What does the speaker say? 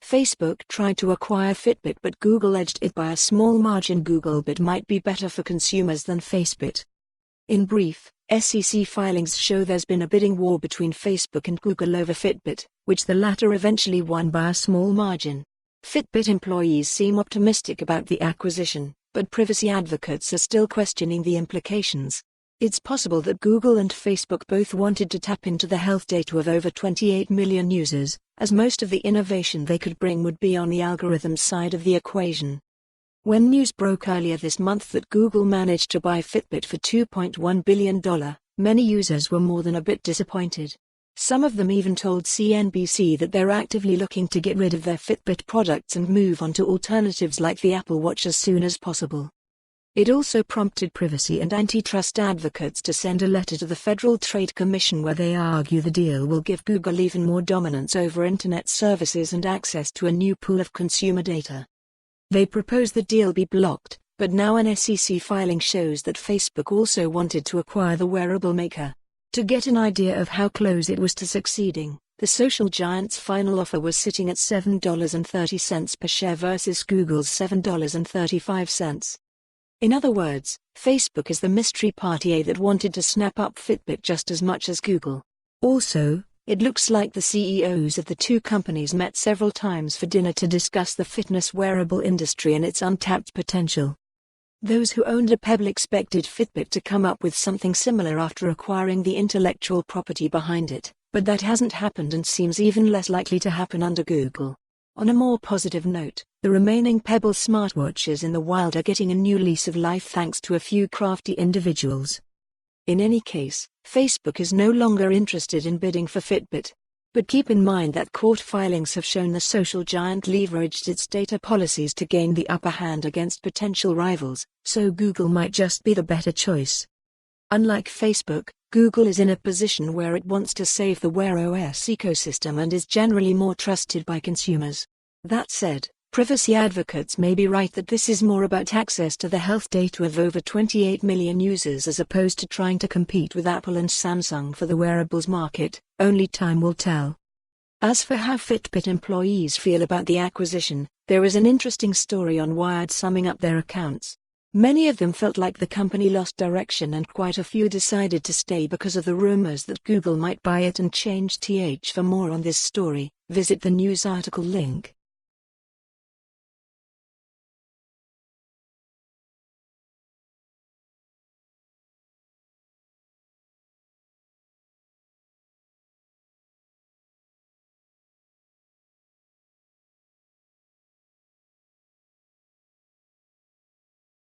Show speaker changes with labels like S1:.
S1: Facebook tried to acquire Fitbit, but Google edged it by a small margin. Googlebit might be better for consumers than Facebit. In brief, SEC filings show there's been a bidding war between Facebook and Google over Fitbit, which the latter eventually won by a small margin. Fitbit employees seem optimistic about the acquisition, but privacy advocates are still questioning the implications. It's possible that Google and Facebook both wanted to tap into the health data of over 28 million users, as most of the innovation they could bring would be on the algorithm side of the equation. When news broke earlier this month that Google managed to buy Fitbit for $2.1 billion, many users were more than a bit disappointed. Some of them even told CNBC that they're actively looking to get rid of their Fitbit products and move on to alternatives like the Apple Watch as soon as possible. It also prompted privacy and antitrust advocates to send a letter to the Federal Trade Commission where they argue the deal will give Google even more dominance over Internet services and access to a new pool of consumer data. They propose the deal be blocked, but now an SEC filing shows that Facebook also wanted to acquire the wearable maker. To get an idea of how close it was to succeeding, the social giant's final offer was sitting at $7.30 per share versus Google's $7.35. In other words, Facebook is the mystery party that wanted to snap up Fitbit just as much as Google. Also, it looks like the CEOs of the two companies met several times for dinner to discuss the fitness wearable industry and its untapped potential. Those who owned a Pebble expected Fitbit to come up with something similar after acquiring the intellectual property behind it, but that hasn't happened and seems even less likely to happen under Google. On a more positive note, the remaining Pebble smartwatches in the wild are getting a new lease of life thanks to a few crafty individuals. In any case, Facebook is no longer interested in bidding for Fitbit. But keep in mind that court filings have shown the social giant leveraged its data policies to gain the upper hand against potential rivals, so Google might just be the better choice. Unlike Facebook, Google is in a position where it wants to save the Wear OS ecosystem and is generally more trusted by consumers. That said, privacy advocates may be right that this is more about access to the health data of over 28 million users as opposed to trying to compete with Apple and Samsung for the wearables market. Only time will tell. As for how Fitbit employees feel about the acquisition, there is an interesting story on Wired summing up their accounts. Many of them felt like the company lost direction and quite a few decided to stay because of the rumors that Google might buy it and change. For more on this story, visit the news article link.